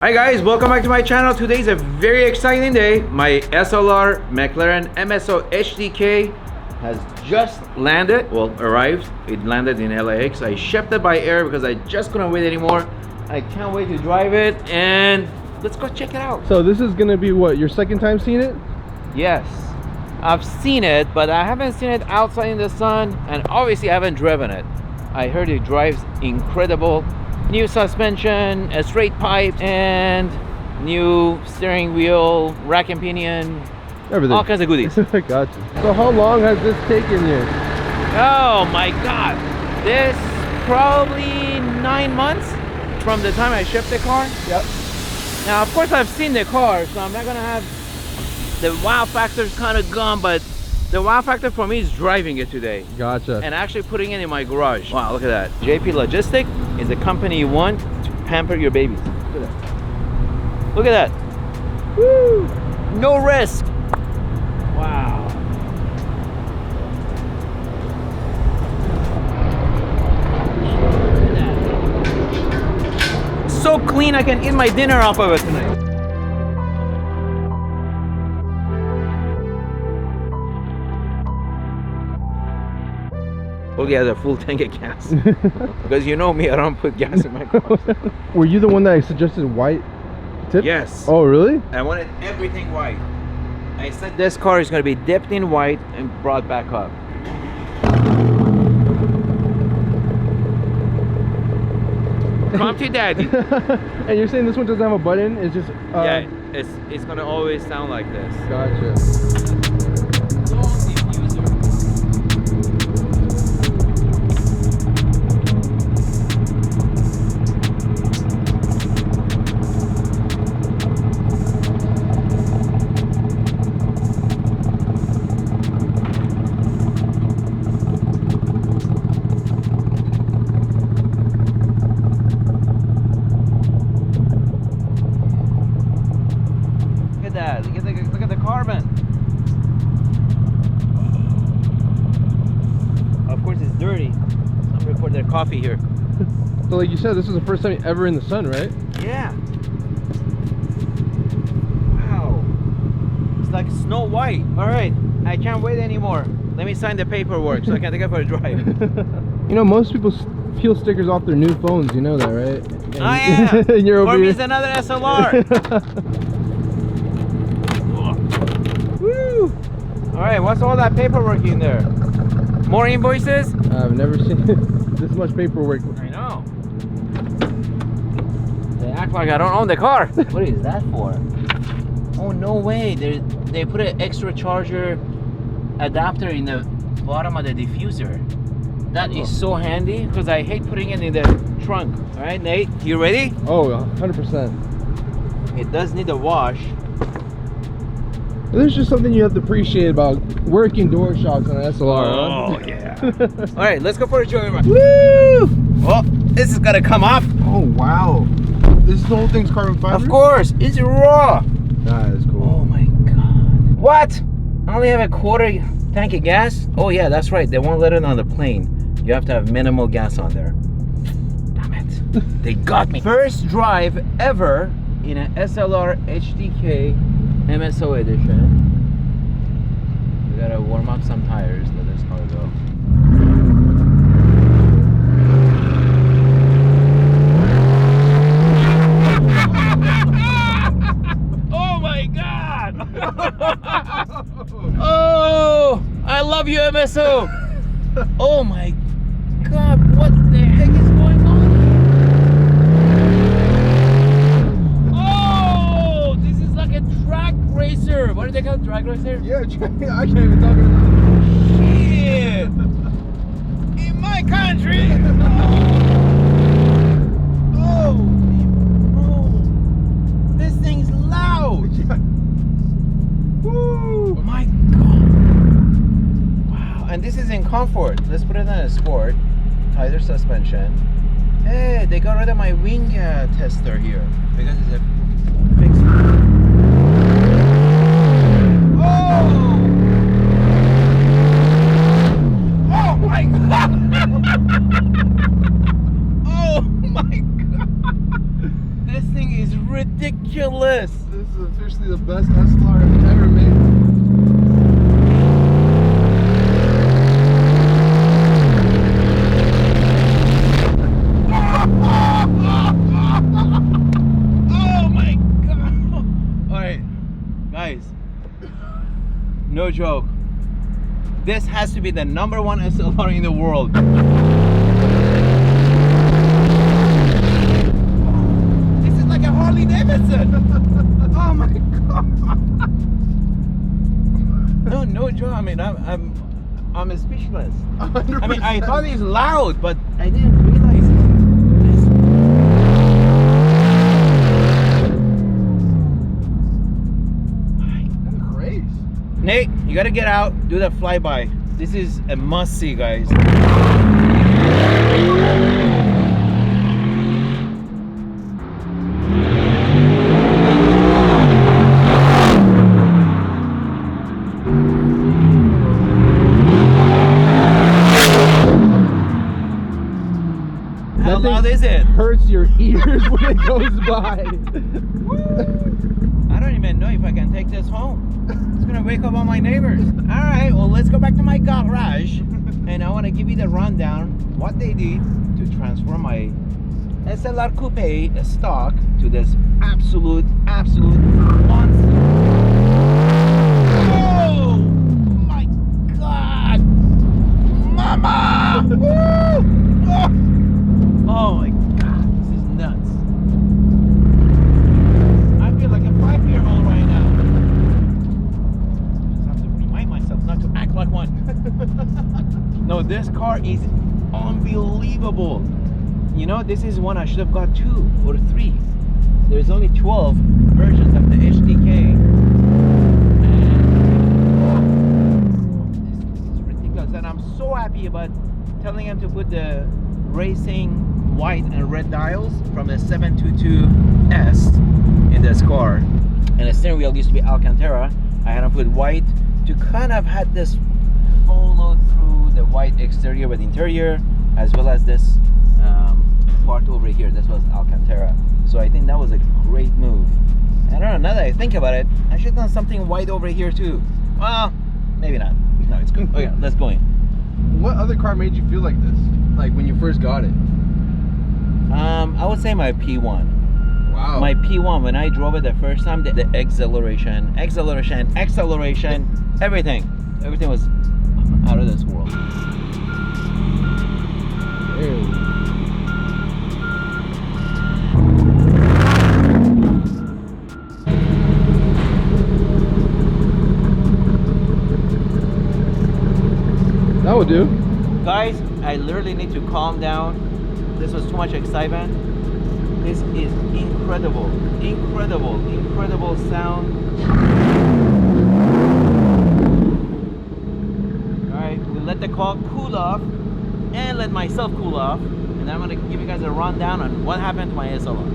Hi guys, welcome back to my channel. Today is a very exciting day. My SLR McLaren MSO HDK has just landed, well, arrived. It landed in LAX. I shipped it by air because I just couldn't wait anymore. I can't wait to drive it, and let's go check it out. So this is gonna be what, your second time seeing it? Yes, I've seen it, but I haven't seen it outside in the sun, and obviously I haven't driven it. I heard it drives incredible. New suspension, a straight pipe, and new steering wheel, rack and pinion, Everything. all kinds of goodies. Gotcha. So how long has this taken you? Oh my god, this probably 9 months from the time I shipped the car. Yep. Now of course I've seen the car, so I'm not gonna have the wow factor's kind of gone, but the wow factor for me is driving it today. Gotcha. And actually putting it in my garage. Wow, look at that. JP Logistic is the company you want to pamper your babies. Look at that. Look at that. Woo! No risk. Wow. Look at that. So clean I can eat my dinner off of it tonight. Oh yeah, the full tank of gas. Because you know me, I don't put gas in my car. Were you the one that suggested white tip? Yes. Oh really? I wanted everything white. I said this car is going to be dipped in white and brought back up. Come to daddy. And you're saying this one doesn't have a button? It's just Yeah, it's going to always sound like this. Gotcha. Look at the carbon. Of course it's dirty. Somebody poured their coffee here. So like you said, this is the first time ever in the sun, right? Yeah. Wow. It's like Snow White. All right, I can't wait anymore. Let me sign the paperwork so I can take it for a drive. You know, most people peel stickers off their new phones. You know that, right? And, Oh yeah. and you're over For me, here. it's another SLR. Woo! All right, what's all that paperwork in there? More invoices? I've never seen this much paperwork. I know. They act like I don't own the car. What is that for? Oh no way! They put an extra charger adapter in the bottom of the diffuser. That is so handy because I hate putting it in the trunk. All right, Nate, you ready? Oh, 100%. It does need a wash. There's just something you have to appreciate about working door shocks on an SLR. Oh huh? yeah. All right, let's go for a joyride. Woo! Oh, this is gonna come off. Oh wow! This whole thing's carbon fiber. Of course, it's raw. That is cool. Oh my god. What? I only have a quarter tank of gas? Oh yeah, that's right. They won't let it on the plane. You have to have minimal gas on there. Damn it. They got me. First drive ever in an SLR HDK MSO edition. We gotta warm up some tires. Let this car go. Oh my god! Oh, I love you, MSO. Oh my god, what the heck is going on? Oh, this is like a track racer. What do they call it? Drag racer? Yeah, I can't even talk about it. Shit! In my country! Oh, bro. This thing's loud! Woo! Oh my god! Wow, and this is in comfort. Let's put it on a sport. Tighter suspension. Hey, they got rid of my wing tester here because it's a fixed. Oh! Oh my god! Oh my god! This thing is ridiculous. ridiculous. This is officially the best SLR I've ever made. Oh my god! Alright, guys, no joke. This has to be the #1 SLR in the world. This is like a Harley Davidson. Oh my god! No joke. I mean, I'm speechless. 100%. I mean, I thought it's loud, but I didn't realize it. Nate, you gotta get out, do the flyby. This is a must-see, guys. How loud is it? Hurts your ears when it goes by. I don't even know if I can take this home. It's gonna wake up all my neighbors. All right, well, let's go back to my garage, and I want to give you the rundown what they did to transform my SLR Coupe stock to this absolute monster. Oh my god, mama! Woo! Oh my god, this is nuts. I feel like a 5-year-old right now. Not to act like one. No, this car is unbelievable. You know, this is one I should have got 2 or 3. There's only 12 versions of the HDK. And this is ridiculous. And I'm so happy about telling him to put the racing white and red dials from the 722S in this car. And the steering wheel used to be Alcantara. I had to put white to kind of had this follow through the white exterior with interior, as well as this part over here. This was Alcantara, so I think that was a great move. I don't know, now that I think about it, I should have done something white over here too. Well, maybe not. No, it's good. Okay, let's go in. What other car made you feel like this? Like when you first got it? I would say my P1. Wow. My P1, when I drove it the first time, the acceleration, everything was out of this world. Ew. That would do. Guys, I literally need to calm down. This was too much excitement. This is incredible sound. Alright, we'll let the car cool off and let myself cool off, and then I'm going to give you guys a rundown on what happened to my SLR.